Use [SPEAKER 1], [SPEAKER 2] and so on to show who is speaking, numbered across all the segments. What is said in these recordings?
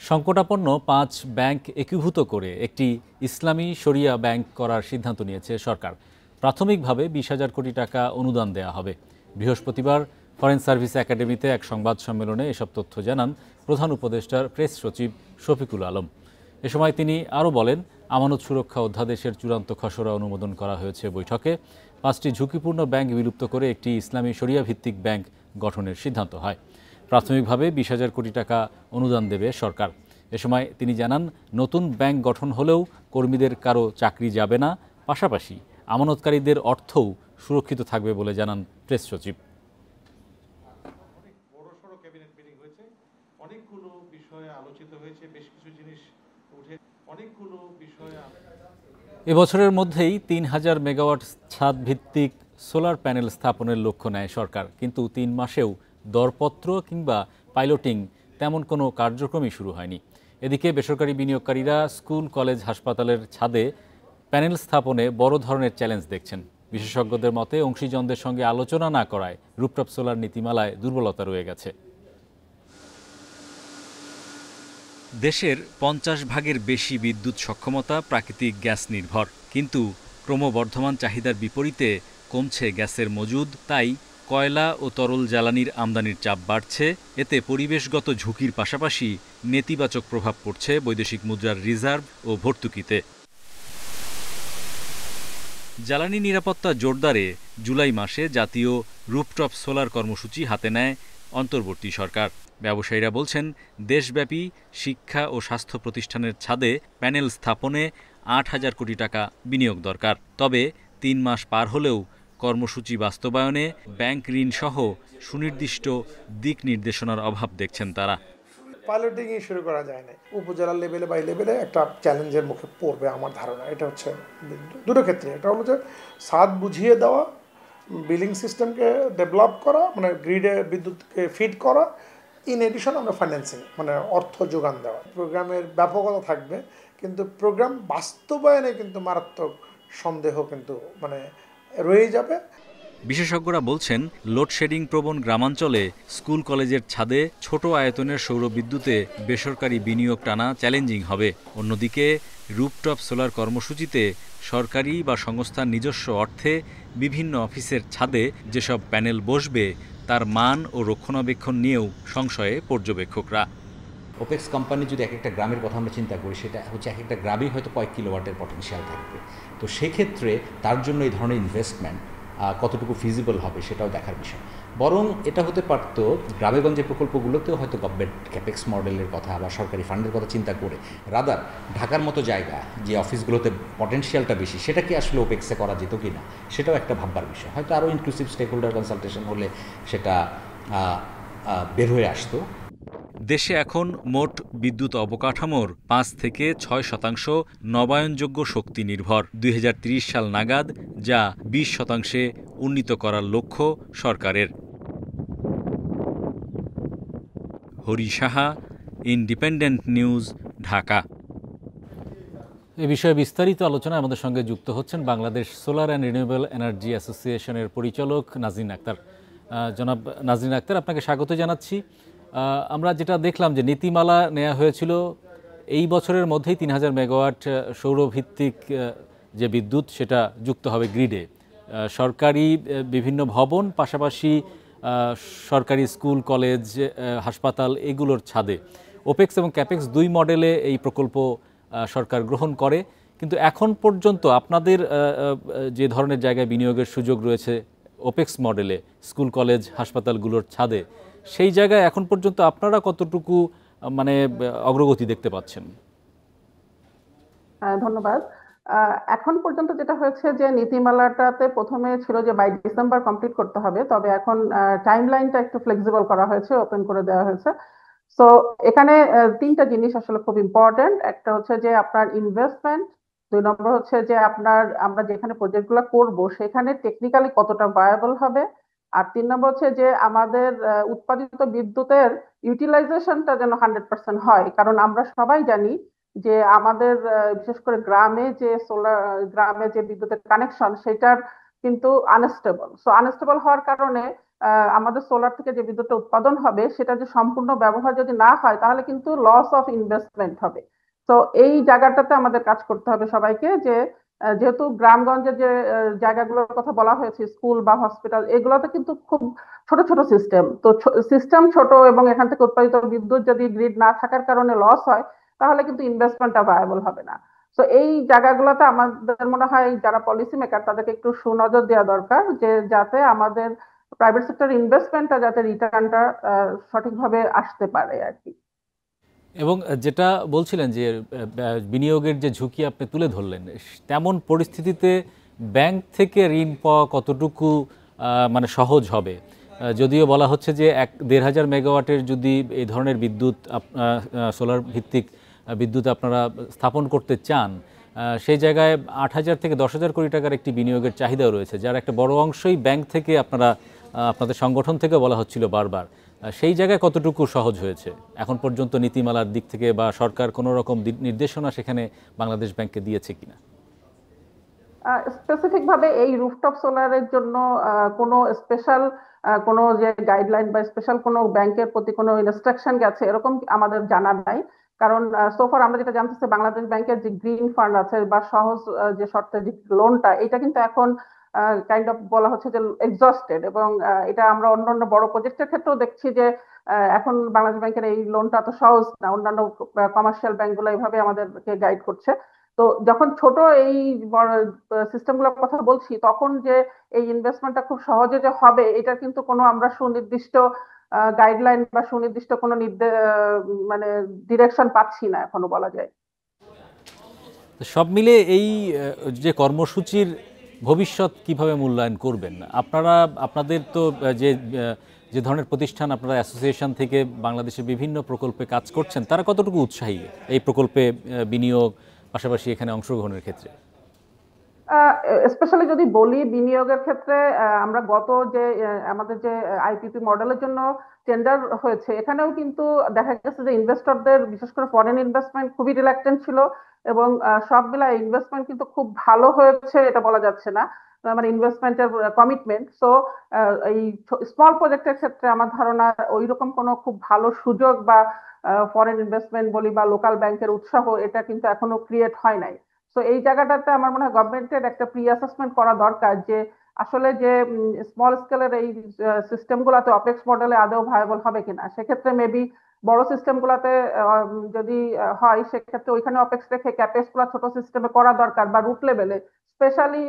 [SPEAKER 1] সংকটাপন্ন ৫ ব্যাংক একীভূত করে একটি ইসলামী শরিয়া ব্যাংক করার সিদ্ধান্ত নিয়েছে সরকার। প্রাথমিকভাবে ২০,০০০ কোটি টাকা অনুদান দেওয়া হবে। বৃহস্পতিবার ফরেন সার্ভিস একাডেমিতে এক সংবাদ সম্মেলনে এসব তথ্য জানান প্রধান উপদেষ্টার প্রেস সচিব শফিকুল আলম। এ সময় তিনি আরও বলেন, আমানত সুরক্ষা অধ্যাদেশের চূড়ান্ত খসড়া অনুমোদন করা হয়েছে বৈঠকে। ৫টি ঝুঁকিপূর্ণ ব্যাংক বিলুপ্ত করে একটি ইসলামী শরিয়া ভিত্তিক ব্যাংক গঠনের সিদ্ধান্ত হয়। প্রাথমিকভাবে ২০,০০০ কোটি টাকা অনুদান দেবে সরকার। এ সময় তিনি জানান, নতুন ব্যাংক গঠন হলেও কর্মীদের কারো চাকরি যাবে না, পাশাপাশি আমানতকারীদের অর্থও সুরক্ষিত থাকবে বলে জানান প্রেস সচিব।
[SPEAKER 2] বড়সড় ক্যাবিনেট মিটিং হয়েছে, অনেকগুলো বিষয়ে আলোচিত হয়েছে, বেশ কিছু জিনিস উঠে অনেকগুলো বিষয়ে।
[SPEAKER 1] এবছরের মধ্যেই ৩,০০০ মেগাওয়াট ছাদ ভিত্তিক সোলার প্যানেল স্থাপনের লক্ষ্য নেয় সরকার, কিন্তু ৩ মাসেও দরপত্র কিংবা পাইলটিং তেমন কোনো কার্যক্রমই শুরু হয়নি। এদিকে বেসরকারি বিনিয়োগকারীরা স্কুল, কলেজ, হাসপাতালের ছাদে প্যানেল স্থাপনে বড় ধরনের চ্যালেঞ্জ দেখছেন। বিশেষজ্ঞদের মতে, অংশীজনদের সঙ্গে আলোচনা না করায় রুফটপ সোলার নীতিমালায় দুর্বলতা রয়ে গেছে। দেশের ৫০ ভাগের বেশি বিদ্যুৎ সক্ষমতা প্রাকৃতিক গ্যাস নির্ভর, কিন্তু ক্রমবর্ধমান চাহিদার বিপরীতে কমছে গ্যাসের মজুদ। তাই কয়লা ও তরল জ্বালানির আমদানির চাপ বাড়ছে। এতে পরিবেশগত ঝুঁকির পাশাপাশি নেতিবাচক প্রভাব পড়ছে বৈদেশিক মুদ্রার রিজার্ভ ও ভর্তুকিতে। জ্বালানি নিরাপত্তা জোরদারে জুলাই মাসে জাতীয় রুফটপ সোলার কর্মসূচি হাতে নেয় অন্তর্বর্তী সরকার। ব্যবসায়ীরা বলছেন, দেশব্যাপী শিক্ষা ও স্বাস্থ্য প্রতিষ্ঠানের ছাদে প্যানেল স্থাপনে ৮,০০০ কোটি টাকা বিনিয়োগ দরকার। তবে ৩ মাস পার হলেও কর্মসূচি বাস্তবায়নে ব্যাংক ঋণ সহ সুনির্দিষ্ট দিক নির্দেশনার অভাব দেখছেন তারা।
[SPEAKER 3] পাইলটিংই শুরু করা যায় না। উপজেলা লেভেলে বা লেভেলে একটা চ্যালেঞ্জের মুখে পড়বে আমার ধারণা। এটা হচ্ছে দুটো ক্ষেত্রে। এটা হলো যে ছাদ বুঝিয়ে দেওয়া, বিলিং সিস্টেমকে ডেভেলপ করা, মানে গ্রিডে বিদ্যুৎকে ফিড করা, ইন এডিশন আমরা ফাইন্যান্সিং মানে অর্থ যোগান দেওয়া। প্রোগ্রামের ব্যাপকতা থাকবে, কিন্তু প্রোগ্রাম বাস্তবায়নে কিন্তু মারাত্মক সন্দেহ কিন্তু মানে রয়ে যাবে।
[SPEAKER 1] বিশেষজ্ঞরা বলছেন, লোডশেডিং প্রবণ গ্রামাঞ্চলে স্কুল, কলেজের ছাদে ছোট আয়তনের সৌরবিদ্যুতে বেসরকারি বিনিয়োগ টানা চ্যালেঞ্জিং হবে। অন্যদিকে রুফটপ সোলার কর্মসূচিতে সরকারি বা সংস্থার নিজস্ব অর্থে বিভিন্ন অফিসের ছাদে যেসব প্যানেল বসবে তার মান ও রক্ষণাবেক্ষণ নিয়েও সংশয়ে পর্যবেক্ষকরা।
[SPEAKER 4] ওপেক্স কোম্পানি যদি এক একটা গ্রামের কথা আমরা চিন্তা করি, সেটা হচ্ছে এক একটা গ্রামেই হয়তো কয়েক কিলোওয়াটের পটেনশিয়াল থাকবে। তো সেক্ষেত্রে তার জন্য এই ধরনের ইনভেস্টমেন্ট কতটুকু ফিজিবল হবে সেটাও দেখার বিষয়। বরং এটা হতে পারত গ্রামেগঞ্জে প্রকল্পগুলোতেও হয়তো গভর্নমেন্ট ক্যাপেক্স মডেলের কথা বা সরকারি ফান্ডের কথা চিন্তা করে রাদার ঢাকার মতো জায়গা যে অফিসগুলোতে পটেনশিয়ালটা বেশি, সেটা কি আসলে ওপেক্সে করা যেত কি না, সেটাও একটা ভাববার বিষয়। হয়তো আরও ইনক্লুসিভ স্টেক হোল্ডার কনসালটেশন হলে সেটা বের হয়ে আসতো।
[SPEAKER 1] দেশে এখন মোট বিদ্যুৎ অবকাঠামোর ৫ থেকে ৬% নবায়নযোগ্য শক্তি নির্ভর। ২০৩০ সাল নাগাদ যা ২০% উন্নীত করার লক্ষ্য সরকারের। Hari Saha, Independent News, Dhaka. এ বিষয়ে বিস্তারিত আলোচনায় আমাদের সঙ্গে যুক্ত হচ্ছেন Bangladesh solar and renewable energy অ্যাসোসিয়েশনের পরিচালক নাজনীন আক্তার। জনাব নাজনীন আক্তার, আপনাকে স্বাগত জানাচ্ছি। আমরা যেটা দেখলাম যে নীতিমালা নেওয়া হয়েছিল এই বছরের মধ্যেই ৩,০০০ মেগাওয়াট সৌরভিত্তিক যে বিদ্যুৎ সেটা যুক্ত হবে গ্রিডে। সরকারি বিভিন্ন ভবন, পাশাপাশি সরকারি স্কুল, কলেজ, হাসপাতাল এগুলোর ছাদে। ওপেক্স এবং ক্যাপেক্স দুই মডেলে এই প্রকল্প সরকার গ্রহণ করে, কিন্তু এখন পর্যন্ত আপনাদের যে ধরনের জায়গায় বিনিয়োগের সুযোগ রয়েছে ওপেক্স মডেলে স্কুল, কলেজ, হাসপাতালগুলোর ছাদে, সেই জায়গায় এখন পর্যন্ত আপনারা কতটুকু মানে অগ্রগতি দেখতে পাচ্ছেন?
[SPEAKER 5] ধন্যবাদ। এখন পর্যন্ত যেটা হয়েছে যে নীতিমালাটাতে প্রথমে ছিল যে বাই ডিসেম্বর কমপ্লিট করতে হবে, তবে এখন টাইম লাইনটা একটু ফ্লেক্সিবল করা হয়েছে, ওপেন করে দেওয়া হয়েছে। সো এখানে তিনটা জিনিস আসলে খুব ইম্পর্টেন্ট। একটা হচ্ছে যে আপনার ইনভেস্টমেন্ট, 2 নম্বর হচ্ছে যে আমরা যেখানে প্রজেক্টগুলো করব সেখানে টেকনিক্যালি কতটা ভায়াবল হবে, আর 3 নম্বর হচ্ছে যে আমাদের উৎপাদিত বিদ্যুতের ইউটিলাইজেশনটা যেন 100% হয়। কারণ আমরা সবাই জানি যে আমাদের বিশেষ করে গ্রামে যে বিদ্যুতের কানেকশন সেটার কিন্তু আনস্টেবল। সো আনস্টেবল হওয়ার কারণে আমাদের সোলার থেকে যে বিদ্যুৎটা উৎপাদন হবে সেটা যে সম্পূর্ণ ব্যবহার যদি না হয় তাহলে কিন্তু লস অফ ইনভেস্টমেন্ট হবে। তো এই জায়গাটাতে আমাদের কাজ করতে হবে সবাইকে, যে যেহেতু গ্রামগঞ্জের যে জায়গাগুলোর কথা বলা হয়েছে, স্কুল বা হসপিটাল, এগুলোতে কিন্তু খুব ছোট ছোট সিস্টেম, তো সিস্টেম ছোট এবং এখান থেকে উৎপাদিত বিদ্যুৎ যদি গ্রিড না থাকার কারণে লস হয় তাহলে কিন্তু ইনভেস্টমেন্টটা ভায়াবল হবে না। তো এই জায়গাগুলোতে আমাদের মনে হয় যারা পলিসি মেকার তাদেরকে একটু সুনজর দেওয়া দরকার, যে যাতে আমাদের প্রাইভেট সেক্টর ইনভেস্টমেন্টটা যাতে রিটার্নটা সঠিকভাবে আসতে পারে আর কি।
[SPEAKER 1] এবং যেটা বলছিলেন যে বিনিয়োগের যে ঝুঁকি আপনি তুলে ধরলেন, তেমন পরিস্থিতিতে ব্যাংক থেকে ঋণ পাওয়া কতটুকু মানে সহজ হবে? যদিও বলা হচ্ছে যে ১,৫০০ মেগাওয়াটের যদি এই ধরনের বিদ্যুৎ সোলার ভিত্তিক বিদ্যুৎ আপনারা স্থাপন করতে চান, সেই জায়গায় ৮,০০০ থেকে ১০,০০০ কোটি টাকার একটি বিনিয়োগের চাহিদাও রয়েছে, যার একটা বড় অংশই ব্যাংক থেকে আপনাদের সংগঠন থেকে বলা হচ্ছিল বারবার। সেই জায়গায় কতটুকু সহজ হয়েছে এখন পর্যন্ত নীতিমালার দিক থেকে, বা সরকার কোনো রকম নির্দেশনা সেখানে বাংলাদেশ ব্যাংককে দিয়েছে কিনা?
[SPEAKER 5] স্পেসিফিক ভাবে এই রুফটপ সোলারের জন্য কোনো স্পেশাল কোনো যে গাইডলাইন বা স্পেশাল কোনো ব্যাংকের প্রতি কোনো ইনস্ট্রাকশন গেছে এরকম আমাদের জানা নাই। কারণ সোফার আমরা যেটা জানতেছি, বাংলাদেশ ব্যাংকের যে গ্রিন ফান্ড আছে বা সহজ যে শর্তের যে লোনটা, এটা কিন্তু এখন কাইন্ড অফ বলা হচ্ছে যে এক্সস্টেড, এবং এটা আমরা অন্যান্য বড় প্রজেক্টের ক্ষেত্রেও দেখছি যে এখন বাংলাদেশ ব্যাংকের এই লোনটা এত সহজ না, অন্যান্য কমার্শিয়াল ব্যাংকগুলো এইভাবে আমাদেরকে গাইড করছে। তো যখন ছোট এই সিস্টেমগুলোর কথা বলছি, তখন যে এই ইনভেস্টমেন্টটা খুব সহজে যে হবে এটা কিন্তু কোনো আমরা সুনির্দিষ্ট গাইডলাইন বা সুনির্দিষ্ট কোনো মানে ডিরেকশন পাচ্ছি না এখনো বলা যায়।
[SPEAKER 1] সব মিলে এই যে কর্মসূচির ভবিষ্যৎ কিভাবে মূল্যায়ন করবেন আপনারা? আপনাদের তো যে ধরনের প্রতিষ্ঠান আপনারা অ্যাসোসিয়েশন থেকে বাংলাদেশের বিভিন্ন প্রকল্পে কাজ করছেন, তারা কতটুকু উৎসাহী এই প্রকল্পে বিনিয়োগ, পাশাপাশি এখানে অংশগ্রহণের ক্ষেত্রে?
[SPEAKER 5] স্পেশালি যদি বলি বিনিয়োগের ক্ষেত্রে, আমরা গত যে আমাদের যে আইপিপি মডেলের জন্য টেন্ডার হয়েছে, এখানেও কিন্তু দেখা গেছে যে ইনভেস্টরদের বিশেষ করে ফরেন ইনভেস্টমেন্ট খুবই রিল্যাক্টেন্ট ছিল, এবং সবগুলা ইনভেস্টমেন্ট কিন্তু খুব ভালো হয়েছে এটা বলা যাচ্ছে না, মানে ইনভেস্টমেন্টের কমিটমেন্ট। সো এই স্মল প্রজেক্টের ক্ষেত্রে আমার ধারণা ওই রকম কোনো খুব ভালো সুযোগ বা ফরেন ইনভেস্টমেন্ট বলি বা লোকাল ব্যাংকের উৎসাহ এটা কিন্তু এখনো ক্রিয়েট হয় নাই। তো এই জায়গাটাতে আমার মনে হয় গভর্নমেন্টের একটা প্রি অ্যাসেসমেন্ট করা দরকার, যে আসলে যে স্মল স্কেলের এই সিস্টেম গুলাতে অপেক্স মডেলে আদৌ ভায়াবল হবে কিনা। সেক্ষেত্রে মেবি বড় সিস্টেম গুলাতে যদি হয় সেক্ষেত্রে ওইখানে অপেক্স রেখে ক্যাপেক্স গুলা ছোট সিস্টেমে করা দরকার, বা রুট লেভেলে স্পেশালি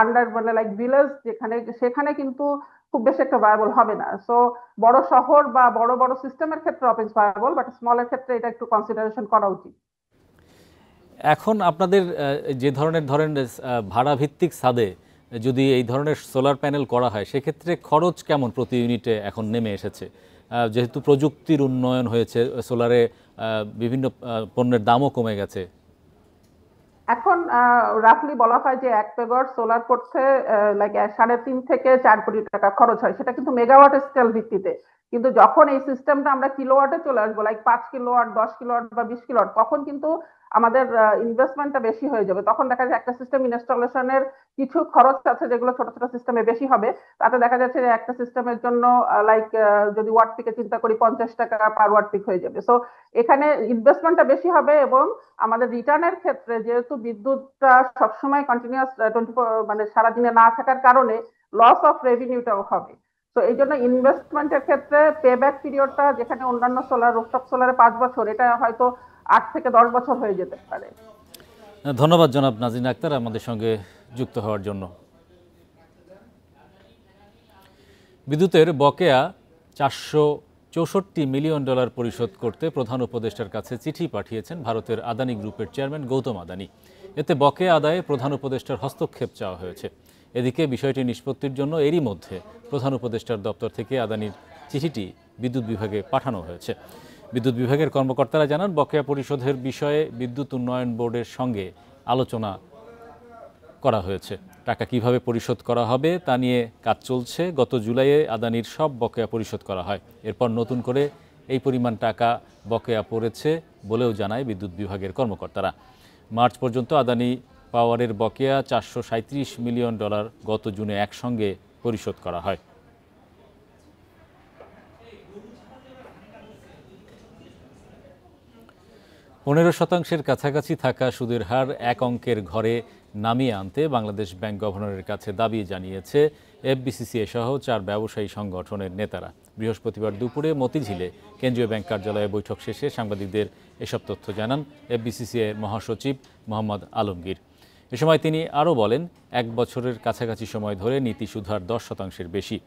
[SPEAKER 5] আন্ডার মানে লাইক ভিলেজ যেখানে, সেখানে কিন্তু খুব বেশি একটা ভায়াবল হবে না। সো বড় শহর বা বড় বড় সিস্টেমের ক্ষেত্রে অপেক্স ভায়াবল, বাট স্মলের ক্ষেত্রে এটা একটু কনসিডারেশন করা উচিত।
[SPEAKER 1] এখন আপনাদের যে ধরনের ভাড়া ভিত্তিক ছাদে যদি এই ধরনের সোলার প্যানেল করা হয়, সেক্ষেত্রে খরচ কেমন প্রতি ইউনিটে এখন নেমে এসেছে? যেহেতু প্রযুক্তির উন্নয়ন হয়েছে, সোলারে বিভিন্ন পণ্যের দামও কমে গেছে।
[SPEAKER 5] এখন রাফলি বলা হয় যে 1 মেগাওয়াট সোলার করতে লাইক 3.5 থেকে 4 কোটি টাকা খরচ হয়, সেটা কিন্তু মেগাওয়াট স্কেল ভিত্তিতে। কিন্তু যখন এই সিস্টেমটা আমরা কিলোওয়াটে চলে আসবো, লাইক 5 কিলোওয়াট, 10 কিলোওয়াট বা 20 কিলোওয়াট, তখন কিন্তু আমাদের ইনভেস্টমেন্টটা বেশি হয়ে যাবে। তখন দেখা যায় একটা সিস্টেম ইনস্টলেশনের কিছু খরচ আছে যেগুলো ছোট ছোট সিস্টেমে বেশি হবে। তাতে দেখা যাচ্ছে যে একটা সিস্টেমের জন্য লাইক যদি ওয়াট পিকে চিন্তা করি 50 টাকা পার ওয়াট পিক হয়ে যাবে। সো এখানে ইনভেস্টমেন্টটা বেশি হবে, এবং আমাদের রিটার্নের ক্ষেত্রে যেহেতু বিদ্যুৎটা সবসময় কন্টিনিউয়াস 24 মানে সারাদিনে না থাকার কারণে লস অফ রেভিনিউটাও হবে। তো এই জন্য ইনভেস্টমেন্টের ক্ষেত্রে পেব্যাক পিরিয়ডটা যেখানে অন্যান্য সোলার রুফটপ সোলারে 5 বছর, এটা হয়তো 8 থেকে 10 বছর হয়ে যেতে পারে।
[SPEAKER 1] ধন্যবাদ জনাব নাজিনা আক্তার আমাদের সঙ্গে যুক্ত হওয়ার জন্য। বিদ্যুতের বকেয়া $464 মিলিয়ন পরিশোধ করতে প্রধান উপদেষ্টার কাছে চিঠি পাঠিয়েছেন ভারতের আদানি গ্রুপের চেয়ারম্যান গৌতম আদানি। এতে বকেয়া আদায়ে প্রধান উপদেষ্টার হস্তক্ষেপ চাওয়া হয়েছে। এদিকে বিষয়টি নিষ্পত্তির জন্য এরই মধ্যে প্রধান উপদেষ্টার দপ্তর থেকে আদানির চিঠিটি বিদ্যুৎ বিভাগে পাঠানো হয়েছে। বিদ্যুৎ বিভাগের কর্মকর্তারা জানান, বকেয়া পরিশোধের বিষয়ে বিদ্যুৎ উন্নয়ন বোর্ডের সঙ্গে আলোচনা করা হয়েছে। টাকা কিভাবে পরিশোধ করা হবে তা নিয়ে কাজ চলছে। গত জুলাইয়ে আদানির সব বকেয়া পরিশোধ করা হয়। এরপর নতুন করে এই পরিমাণ টাকা বকেয়া পড়েছে বলেও জানায় বিদ্যুৎ বিভাগের কর্মকর্তারা। মার্চ পর্যন্ত আদানি পাওয়ারের বকেয়া $437 মিলিয়ন গত জুনে একসঙ্গে পরিশোধ করা হয়। 15% কাছাকাছি থাকা সুদের হার এক অঙ্কের ঘরে নামিয়ে আনতে বাংলাদেশ ব্যাংক গভর্নরের কাছে দাবি জানিয়েছে এফবিসিসিআই সহ 4 ব্যবসায়ী সংগঠনের নেতারা। বৃহস্পতিবার দুপুরে মতিঝিলে কেন্দ্রীয় ব্যাংক কার্যালয়ে বৈঠক শেষে সাংবাদিকদের এসব তথ্য জানান এফবিসিসিআই মহাসচিব মোহাম্মদ আলমগীর। এ সময় তিনি আরও বলেন, 1 বছরের কাছাকাছি সময় ধরে নীতি সুদহার 10% বেশি।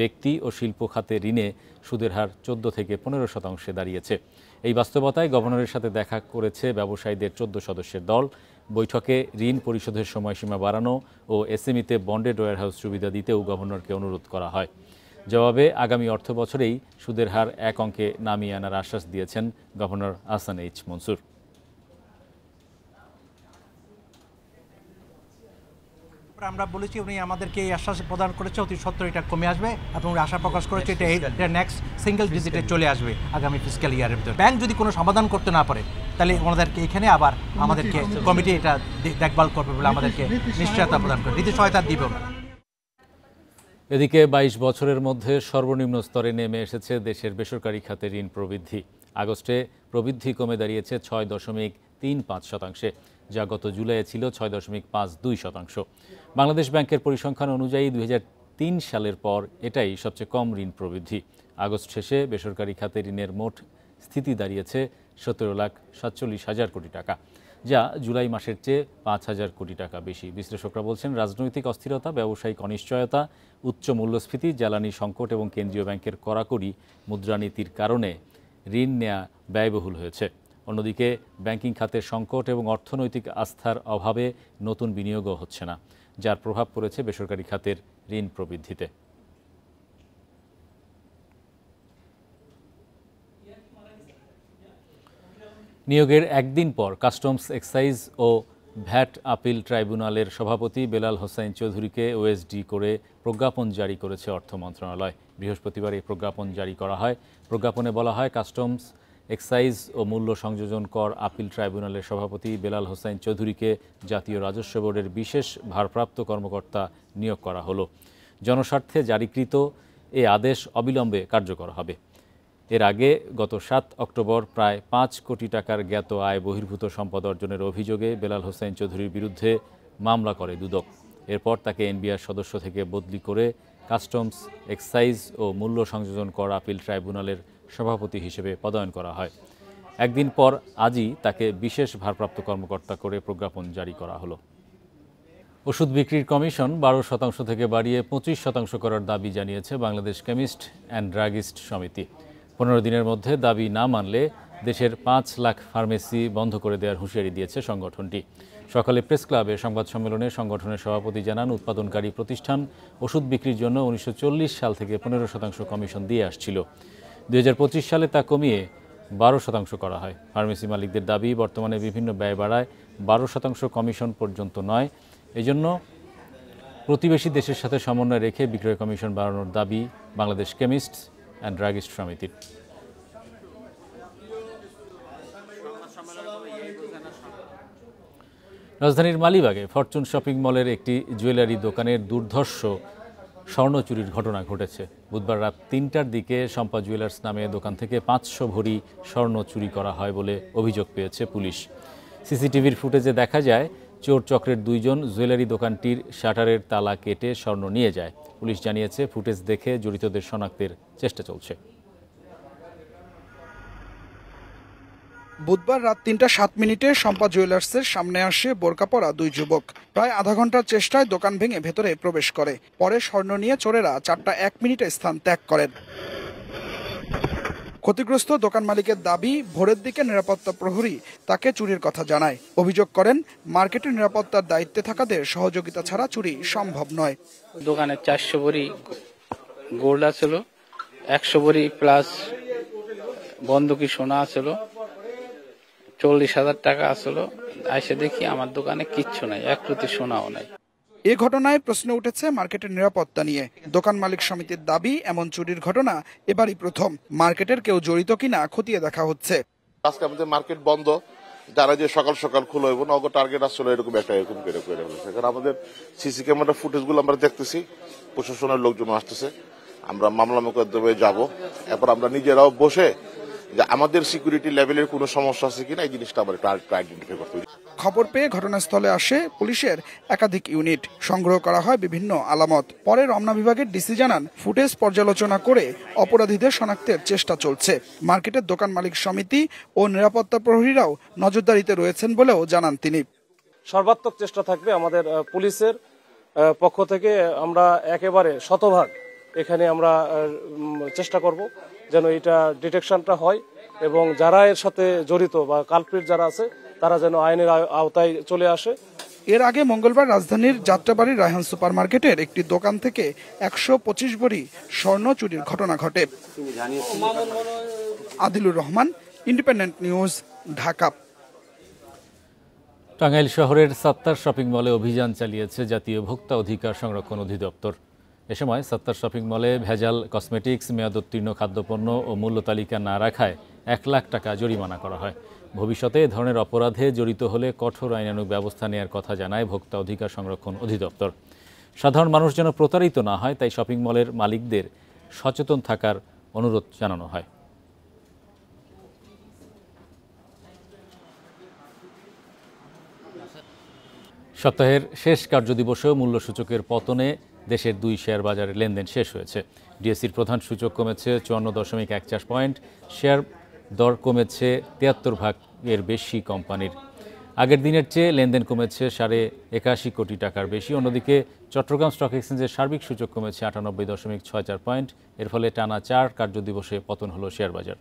[SPEAKER 1] ব্যক্তি ও শিল্প খাতে ঋণে সুদের হার 14 থেকে 15% দাঁড়িয়েছে। এই বাস্তবতায় গভর্নরের সাথে দেখা করেছে ব্যবসায়ীদের 14 সদস্যের দল। বৈঠকে ঋণ পরিশোধের সময়সীমা বাড়ানো ও এসএমইতে বন্ডেড ওয়্যারহাউস সুবিধা দিতেও গভর্নরকে অনুরোধ করা হয়। জবাবে আগামী অর্থ বছরেই সুদের হার এক অঙ্কে নামিয়ে আনার আশ্বাস দিয়েছেন গভর্নর আহসান এইচ মনসুর।
[SPEAKER 6] আমরা বলেছি উনি আমাদেরকে এই আশ্বাস প্রদান করেছে অতি সত্বর এটা কমে আসবে এবং আশা প্রকাশ করেছে এটা নেক্সট সিঙ্গেল ডিজিটে চলে আসবে আগামী ফিসক্যাল ইয়ারের ভিতরে। ব্যাংক যদি কোনো সমাধান করতে না পারে তাহলে ওনাদেরকে এখানে আবার আমাদেরকে কমিটি এটা দেখভাল করবে বলে আমাদেরকে নিশ্চয়তা প্রদান করে নীতি সহায়তা দিবে।
[SPEAKER 1] এদিকে 22 বছরের মধ্যে সর্বনিম্ন স্তরে নেমে এসেছে দেশের বেসরকারি খাতে ঋণ প্রবৃদ্ধি। আগস্টে প্রবৃদ্ধি কমে দাঁড়িয়েছে 6.35%, যা গত জুলাইয়ে ছিল 6.52%। বাংলাদেশ ব্যাংকের পরিসংখ্যান অনুযায়ী 2003 সালের পর এটাই সবচেয়ে কম ঋণ প্রবৃদ্ধি। আগস্ট শেষে বেসরকারি খাতে ঋণের মোট স্থিতি দাঁড়িয়েছে 17,47,000 কোটি টাকা, যা জুলাই মাসের চেয়ে 5,000 কোটি টাকা বেশি। বিশ্লেষকরা বলছেন, রাজনৈতিক অস্থিরতা, ব্যবসায়িক অনিশ্চয়তা, উচ্চ মূল্যস্ফীতি, জ্বালানি সংকট এবং কেন্দ্রীয় ব্যাংকের কড়াকড়ি মুদ্রানীতির কারণে ঋণ নেওয়া ব্যয়বহুল হয়েছে। অন্যদিকে ব্যাংকিং খাতের সংকট এবং অর্থনৈতিক আস্থার অভাবে নতুন বিনিয়োগও হচ্ছে না, যার প্রভাব পড়েছে বেসরকারি খাতের ঋণ প্রবৃদ্ধিতে। নিয়োগের একদিন পর কাস্টমস, এক্সাইজ ও ভ্যাট আপিল ট্রাইব্যুনালের সভাপতি বেলাল হোসাইন চৌধুরীকে ওএসডি করে প্রজ্ঞাপন জারি করেছে অর্থ মন্ত্রণালয়। বৃহস্পতিবার এই প্রজ্ঞাপন জারি করা হয়। প্রজ্ঞাপনে বলা হয়, কাস্টমস, এক্সাইজ ও মূল্য সংযোজন কর আপিল ট্রাইব্যুনালের সভাপতি বেলাল হোসাইন চৌধুরীকে জাতীয় রাজস্ব বোর্ডের বিশেষ ভারপ্রাপ্ত কর্মকর্তা নিয়োগ করা হলো। জনস্বার্থে জারিকৃত এ আদেশ অবিলম্বে কার্যকর হবে। এর আগে গত 7 অক্টোবর প্রায় 5 কোটি টাকার জ্ঞাত আয় বহির্ভূত সম্পদ অর্জনের অভিযোগে বেলাল হোসাইন চৌধুরীর বিরুদ্ধে মামলা করে দুদক। এরপর তাকে এনবিআর সদস্য থেকে বদলি করে কাস্টমস, এক্সাইজ ও মূল্য সংযোজন কর আপিল ট্রাইব্যুনালের সভাপতি হিসেবে পদায়ন করা হয়। একদিন পর আজই তাকে বিশেষ ভারপ্রাপ্ত কর্মকর্তা করে প্রজ্ঞাপন জারি করা হলো। ওষুধ বিক্রির কমিশন 12% থেকে বাড়িয়ে 25% করার দাবি জানিয়েছে বাংলাদেশ কেমিস্ট অ্যান্ড ড্রাগিস্ট সমিতি। 15 দিনের মধ্যে দাবি না মানলে দেশের 5 লাখ ফার্মেসি বন্ধ করে দেওয়ার হুঁশিয়ারি দিয়েছে সংগঠনটি। সকালে প্রেস ক্লাবে সংবাদ সম্মেলনে সংগঠনের সভাপতি জানান, উৎপাদনকারী প্রতিষ্ঠান ওষুধ বিক্রির জন্য 1940 সাল থেকে 15% কমিশন দিয়ে আসছিল। 2025 সালে তা কমিয়ে 12% করা হয়। ফার্মেসি মালিকদের দাবি, বর্তমানে বিভিন্ন ব্যয় বাড়ায় 12% কমিশন পর্যন্ত নয়। এজন্য প্রতিবেশী দেশের সাথে সমন্বয় রেখে বিক্রয় কমিশন বাড়ানোর দাবি বাংলাদেশ কেমিস্ট অ্যান্ড ড্রাগিস্ট সমিতির। রাজধানীর মালিবাগে ফরচুন শপিং মলের একটি জুয়েলারি দোকানের দুর্ধর্ষ স্বর্ণ চুরির ঘটনা ঘটেছে। বুধবার রাত 3টার দিকে শম্পা জুয়েলার্স নামে দোকান থেকে 500 ভরি স্বর্ণ চুরি করা হয় বলে অভিযোগ পেয়েছে পুলিশ। সিসিটিভির ফুটেজে দেখা যায়, চোর চক্রের 2 জন জুয়েলারি দোকানটির শাটারের তালা কেটে স্বর্ণ নিয়ে যায়। পুলিশ জানিয়েছে, ফুটেজ দেখে জড়িতদের শনাক্তের চেষ্টা চলছে।
[SPEAKER 7] বুধবার রাত 3টা 7 মিনিটে শম্পা জুয়েলার্সের সামনে আসে বোরকা পরা 2 যুবক। প্রায় আধা ঘন্টার চেষ্টায় দোকান ভেঙে ভেতরে প্রবেশ করে। পরে স্বর্ণ নিয়ে চোরেরা 4টা 1 মিনিটে স্থান ত্যাগ করেন। ক্ষতিগ্রস্ত দোকান মালিকের দাবি, ভোরের দিকে নিরাপত্তা প্রহরী তাকে চুরির কথা জানায়। অভিযোগ করেন, মার্কেটের নিরাপত্তার দায়িত্বে থাকাদের সহযোগিতা ছাড়া চুরি সম্ভব নয়।
[SPEAKER 8] দোকানে 400 ভরি গোল্ড আছিল, 100 ভরি প্লাস বন্ধকি সোনা আছিল, 40,000 টাকা আসলো। এসে দেখি আমার দোকানে কিচ্ছু নাই, 1 রুটি সোনাও নাই।
[SPEAKER 7] এ ঘটনায় প্রশ্ন উঠেছে মার্কেটের নিরাপত্তা নিয়ে। দোকান মালিক সমিতির দাবি, এমন চুরির ঘটনা এবারই প্রথম। মার্কেটের কেউ জড়িত কিনা খতিয়ে দেখা হচ্ছে।
[SPEAKER 9] আজকে আমাদের মার্কেট বন্ধ, যারা যে সকাল সকাল খুলে হইব নগ টার্গেট আসলে এরকম করে ফেলেছে। কারণ আমাদের সিসি ক্যামেরা ফুটেজ গুলো আমরা দেখতেছি, প্রশাসনের লোকজন আসতেছে, আমরা মামলা মোকদ্দমায় যাব। এরপর আমরা নিজেরাও বসে যে আমাদের সিকিউরিটি লেভেলের কোনো সমস্যা আছে কিনা এই জিনিসটা আমরা একটু আইডেন্টিফাই করতে হবে।
[SPEAKER 7] খবর পেয়ে ঘটনাস্থলে আসে পুলিশের একাধিক ইউনিট, সংগ্রহ করা হয় বিভিন্ন আলামত। পরে রমনা বিভাগের ডিসি জানান, ফুটেজ পর্যালোচনা করে অপরাধীদের শনাক্তের চেষ্টা চলছে। মার্কেটের দোকান মালিক সমিতি ও নিরাপত্তা প্রহরীরাও নজরদারিতে রয়েছেন বলেও জানান তিনি।
[SPEAKER 10] সর্বাত্মক চেষ্টা থাকবে আমাদের পুলিশের পক্ষ থেকে। আমরা একেবারে শতভাগ এখানে আমরা চেষ্টা করব যেন এটা ডিটেকশনটা হয় এবং যারা এর সাথে জড়িত বা কালপ্রিট যারা আছে তারা যেন আইনের আওতায় চলে আসে।
[SPEAKER 7] এর আগে মঙ্গলবার রাজধানীর যাত্রাবাড়ির রায়হান সুপার মার্কেটের একটি দোকান থেকে 125 ভরি স্বর্ণ চুরির ঘটনা ঘটে। Adilur Rahman, Independent News, Dhaka.
[SPEAKER 1] টাঙ্গাইল শহরের সাত্তার শপিং মলে অভিযান চালিয়েছে জাতীয় ভোক্তা অধিকার সংরক্ষণ অধিদপ্তর। এ সময় সাত্তার শপিং মলে ভেজাল কসমেটিক্স, মেয়াদোত্তীর্ণ খাদ্যপণ্য ও মূল্য তালিকা না রাখায় 1 লাখ টাকা জরিমানা করা হয়। ভবিষ্যতে এ ধরনের অপরাধে জড়িত হলে কঠোর আইনানুগ ব্যবস্থা নেওয়ার কথা জানায় ভোক্তা অধিকার সংরক্ষণ অধিদপ্তর। সাধারণ মানুষ যেন প্রতারিত না হয় তাই শপিং মলের মালিকদের সচেতন থাকার অনুরোধ জানানো হয়। সপ্তাহের শেষ কার্যদিবসেও মূল্যসূচকের পতনে দেশের 2 শেয়ার বাজারে লেনদেন শেষ হয়েছে। ডিএসসির প্রধান সূচক কমেছে 54.41 পয়েন্ট, শেয়ার দর কমেছে 73 ভাগের বেশি কোম্পানির। আগের দিনের চেয়ে লেনদেন কমেছে 81.5 কোটি টাকার বেশি। অন্যদিকে চট্টগ্রাম স্টক এক্সচেঞ্জের সার্বিক সূচক কমেছে 98.64 পয়েন্ট। এর ফলে টানা 4 কার্যদিবসে পতন হলো শেয়ার বাজার।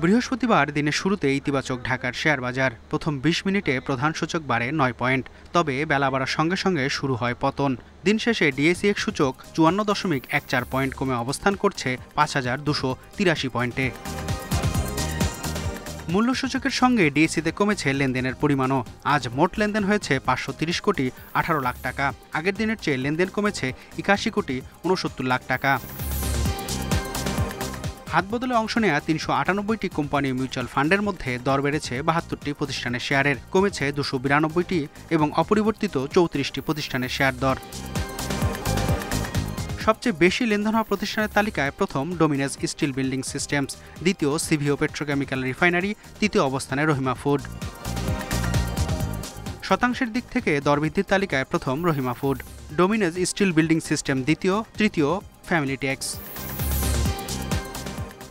[SPEAKER 11] বৃহস্পতিবার দিনের শুরুতে ইতিবাচক ঢাকার শেয়ার বাজার। প্রথম 20 মিনিটে প্রধান সূচক বাড়ে 9 পয়েন্ট, তবে বেলা বাড়ার সঙ্গে সঙ্গে শুরু হয় পতন। দিন শেষে ডিএসইএক্স সূচক 54.14 পয়েন্ট কমে অবস্থান করছে 5283 পয়েন্টে। মূল্যসূচকের সঙ্গে ডিএসইতে কমেছে লেনদেনের পরিমাণও। আজ মোট লেনদেন হয়েছে 530 কোটি 18 লাখ টাকা। আগের দিনের চেয়ে লেনদেন কমেছে 81 কোটি 69 লাখ টাকা। হাতবদলে অংশ নেওয়া 398টি কোম্পানি মিউচুয়াল ফান্ডের মধ্যে দর বেড়েছে 72টি প্রতিষ্ঠানের শেয়ারের, কমেছে 292টি এবং অপরিবর্তিত 34টি প্রতিষ্ঠানের শেয়ার দর। সবচেয়ে বেশি লেনদেন হওয়া প্রতিষ্ঠানের তালিকায় প্রথম ডোমিনাস স্টিল বিল্ডিং সিস্টেমস, দ্বিতীয় সিভিও পেট্রোকেমিক্যাল রিফাইনারি, তৃতীয় অবস্থানে রহিমা ফুড। শতাংশের দিক থেকে দরবৃদ্ধির তালিকায় প্রথম Rahima Food, Dominus Steel Building System দ্বিতীয়, তৃতীয় ফ্যামিলি টেক্স।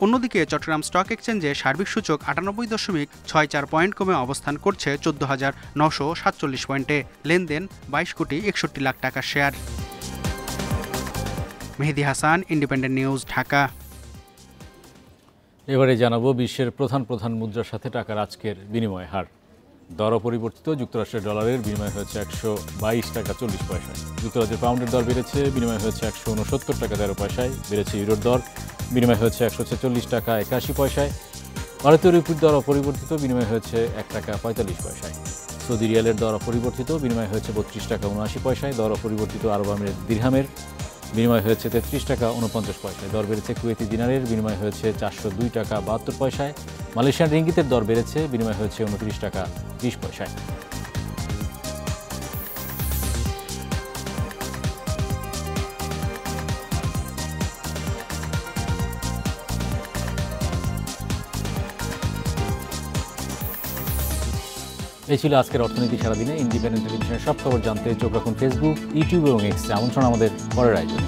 [SPEAKER 11] অন্যদিকে চট্টগ্রাম স্টক এক্সচেঞ্জে সার্বিক সূচক 98.64 পয়েন্ট কমে অবস্থান করছে 14,947 পয়েন্টে। লেনদেন 22 কোটি 61 লাখ টাকার share. Mehedi Hasan, independent News, Dhaka.
[SPEAKER 1] এবারে জানাবো বিশ্বের প্রধান মুদ্রার সাথে টাকার আজকের বিনিময় হার। দর অপরিবর্তিত। যুক্তরাষ্ট্রের ডলারের বিনিময় হয়েছে 122 টাকা 40 পয়সায়। যুক্তরাজ্যের পাউন্ডের দর বেড়েছে, বিনিময় হয়েছে 169 টাকা 13 পয়সায়। বেড়েছে ইউরোর দর, বিনিময় হয়েছে 146 টাকা 81 পয়সায়। ভারতীয় রুপির দর অপরিবর্তিত, বিনিময় হয়েছে 1 টাকা 45 পয়সায়। সৌদি রিয়ালের দর অপরিবর্তিত, বিনিময় হয়েছে 32 টাকা 79 পয়সায়। দর অপরিবর্তিত আরব আমিরাত দিরহামের, বিনিময় হয়েছে 33 টাকা 49 পয়সায়। দর বেড়েছে কুয়েতি দিনারের, বিনিময় হয়েছে 402 টাকা 72 পয়সায়। মালয়েশিয়ান রিঙ্গিতের দর বেড়েছে, বিনিময় হয়েছে 29 টাকা 20 পয়সায়। এই ছিল আজকের অর্থনীতি সারাদিনে। ইন্ডিপেন্ডেন্ট টেলিভিশনের সব খবর জানতে চোখ রাখুন ফেসবুক, ইউটিউব এবং এক্সে। আমন্ত্রণ আমাদের পরের আয়োজনে।